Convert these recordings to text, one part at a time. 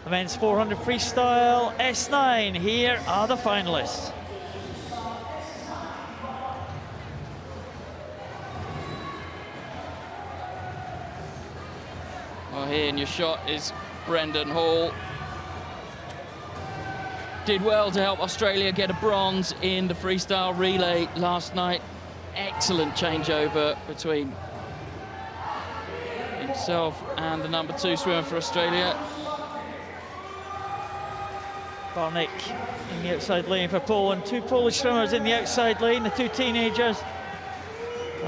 The men's 400 freestyle S9. Here are the finalists. Well, here in your shot is Brenden Hall. Did well to help Australia get a bronze in the freestyle relay last night. Excellent changeover between himself and the #2 swimmer for Australia. BARTNIK in the outside lane for Poland. Two Polish swimmers in the outside lane, the two teenagers.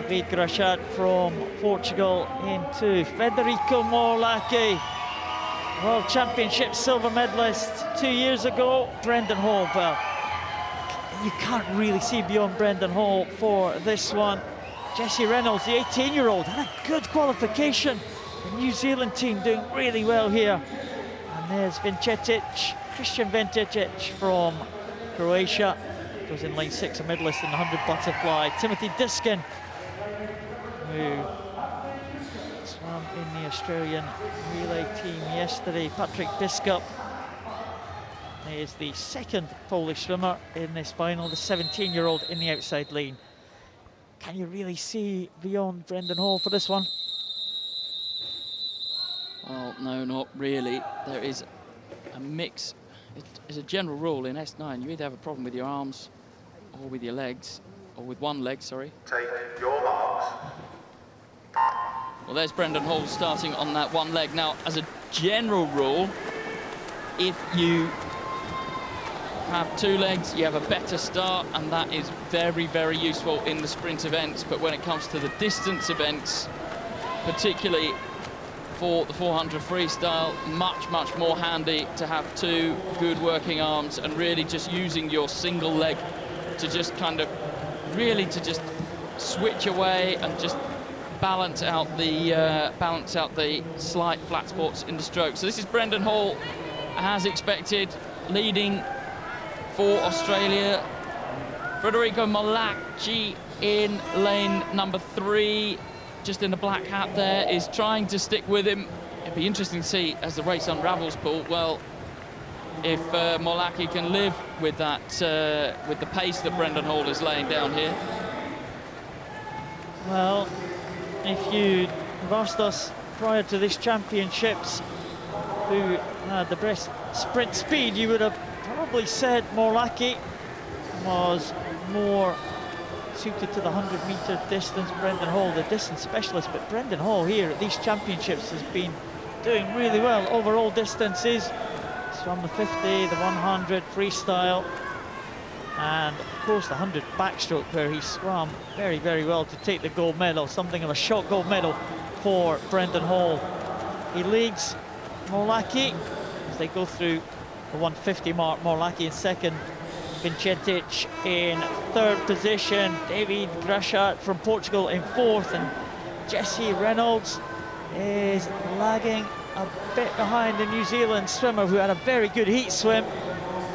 GRACHAT from Portugal into Federico MORLACCHI, World Championships silver medalist 2 years ago. Brenden Hall, well, you can't really see beyond Brenden Hall for this one. Jesse Reynolds, the 18-year-old, had a good qualification. The New Zealand team doing really well here. And there's VINCETIC, Kristijan VINCETIC from Croatia. Goes in lane 6, a medalist in the 100 butterfly. Timothy DISKEN, who swam in the Australian relay team yesterday. PATRYK BISKUP is the second Polish swimmer in this final, the 17-year-old in the outside lane. Can you really see beyond Brenden Hall for this one? Well, no, not really. There is a mix. It's a general rule in S9. You either have a problem with your arms or with your legs, or with one leg, sorry. Take your marks. Well, there's Brenden Hall starting on that one leg. Now, as a general rule, if you have two legs, you have a better start, and that is very, very useful in the sprint events. But when it comes to the distance events, particularly for the 400 freestyle, much, much more handy to have two good working arms and really just using your single leg to just kind of really to just switch away and just balance out the slight flat spots in the stroke. So this is Brenden Hall, as expected, leading for Australia. Federico MORLACCHI in lane #3, just in the black hat there, is trying to stick with him. It'd be interesting to see as the race unravels, Paul, well, if MORLACCHI can live with that, with the pace that Brenden Hall is laying down here. Well, if you'd have asked us prior to this championships who had the best sprint speed, you would have probably said MORLACCHI was more suited to the 100-meter distance. Brenden Hall, the distance specialist, but Brenden Hall here at these championships has been doing really well. Overall distances, swam the 50, the 100 freestyle, and of course the 100 backstroke, where he swam very, very well to take the gold medal, something of a shock gold medal for Brenden Hall. He leads MORLACCHI as they go through the 150 mark. MORLACCHI in second, VINCETIC in third position, GRACHAT from Portugal in fourth, and Jesse Reynolds is lagging a bit behind the New Zealand swimmer who had a very good heat swim.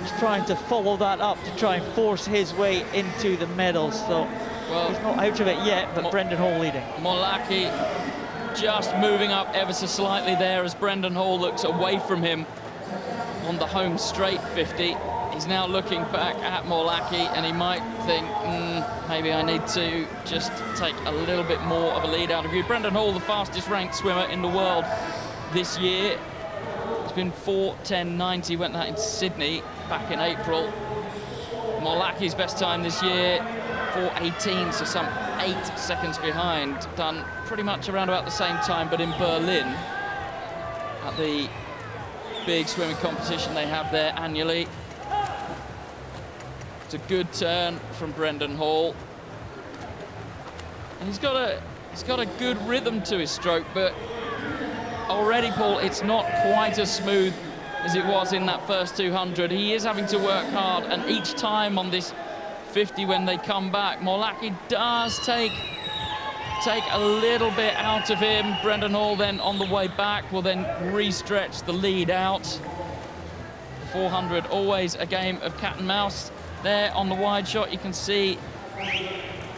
He's trying to follow that up to try and force his way into the medals. So well, he's not out of it yet, but Brenden Hall leading. MORLACCHI just moving up ever so slightly there as Brenden Hall looks away from him on the home straight 50. He's now looking back at MORLACCHI, and he might think, maybe I need to just take a little bit more of a lead out of you. Brenden Hall, the fastest ranked swimmer in the world this year. It's been 4:10.90, went that in Sydney back in April. MORLACCHI's best time this year, 4:18, so some 8 seconds behind. Done pretty much around about the same time, but in Berlin at the big swimming competition they have there annually. It's a good turn from Brenden Hall, and he's got a good rhythm to his stroke, but already, Paul, it's not quite as smooth as it was in that first 200. He is having to work hard, and each time on this 50 when they come back, MORLACCHI does take a little bit out of him. Brenden Hall then on the way back will then re-stretch the lead out. 400, always a game of cat and mouse. There on the wide shot, you can see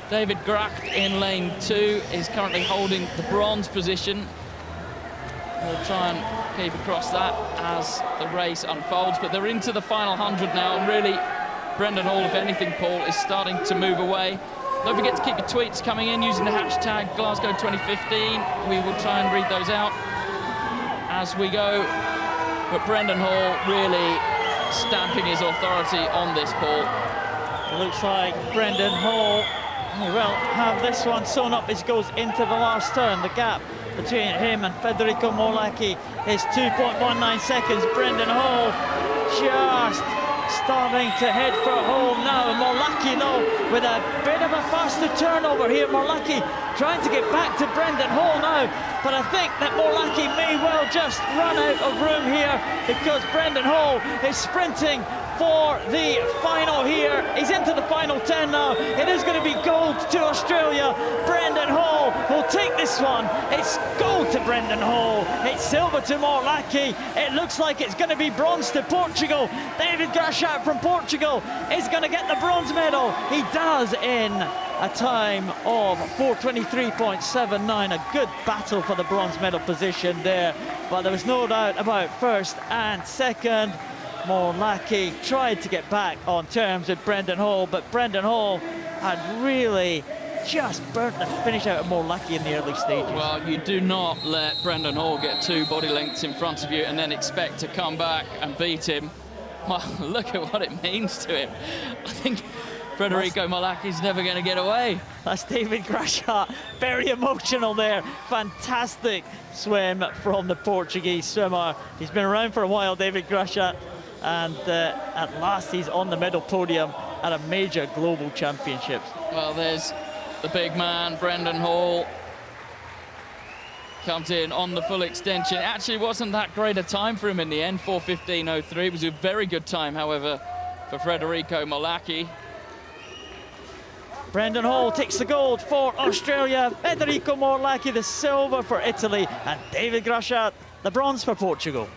David GRACHAT in lane 2 is currently holding the bronze position. will try and keep across that as the race unfolds, but they're into the final 100 now, and really, Brenden Hall, if anything, Paul, is starting to move away. Don't forget to keep your tweets coming in using the hashtag Glasgow 2015. We will try and read those out as we go. But Brenden Hall really stamping his authority on this, Paul. It looks like Brenden Hall will have this one sewn up as he goes into the last turn. The gap between him and Federico MORLACCHI is 2.19 seconds. Brenden Hall just starting to head for home now. MORLACCHI, though, with a bit of a faster turnover here. MORLACCHI trying to get back to Brenden Hall now, but I think that MORLACCHI may well just run out of room here because Brenden Hall is sprinting for the final here. He's into the final 10 now. It is going to be gold to Australia. Brenden Hall will take this one. It's gold to Brenden Hall. It's silver to MORLACCHI. It looks like it's going to be bronze to Portugal. David GRACHAT from Portugal is going to get the bronze medal. He does in a time of 4:23.79. A good battle for the bronze medal position there, but there was no doubt about first and second. MORLACCHI tried to get back on terms with Brenden Hall, but Brenden Hall had really just burnt the finish out of MORLACCHI in the early stages. Well, you do not let Brenden Hall get 2 body lengths in front of you and then expect to come back and beat him. Well, look at what it means to him. I think Federico MORLACCHI's never going to get away. That's David GRACHAT, very emotional there. Fantastic swim from the Portuguese swimmer. He's been around for a while, David GRACHAT, and at last he's on the medal podium at a major global championships. Well, there's the big man, Brenden Hall, comes in on the full extension. It actually wasn't that great a time for him in the end, 4:15.03. It was a very good time, however, for Federico MORLACCHI. Brenden Hall takes the gold for Australia, Federico MORLACCHI the silver for Italy, and David GRACHAT the bronze for Portugal.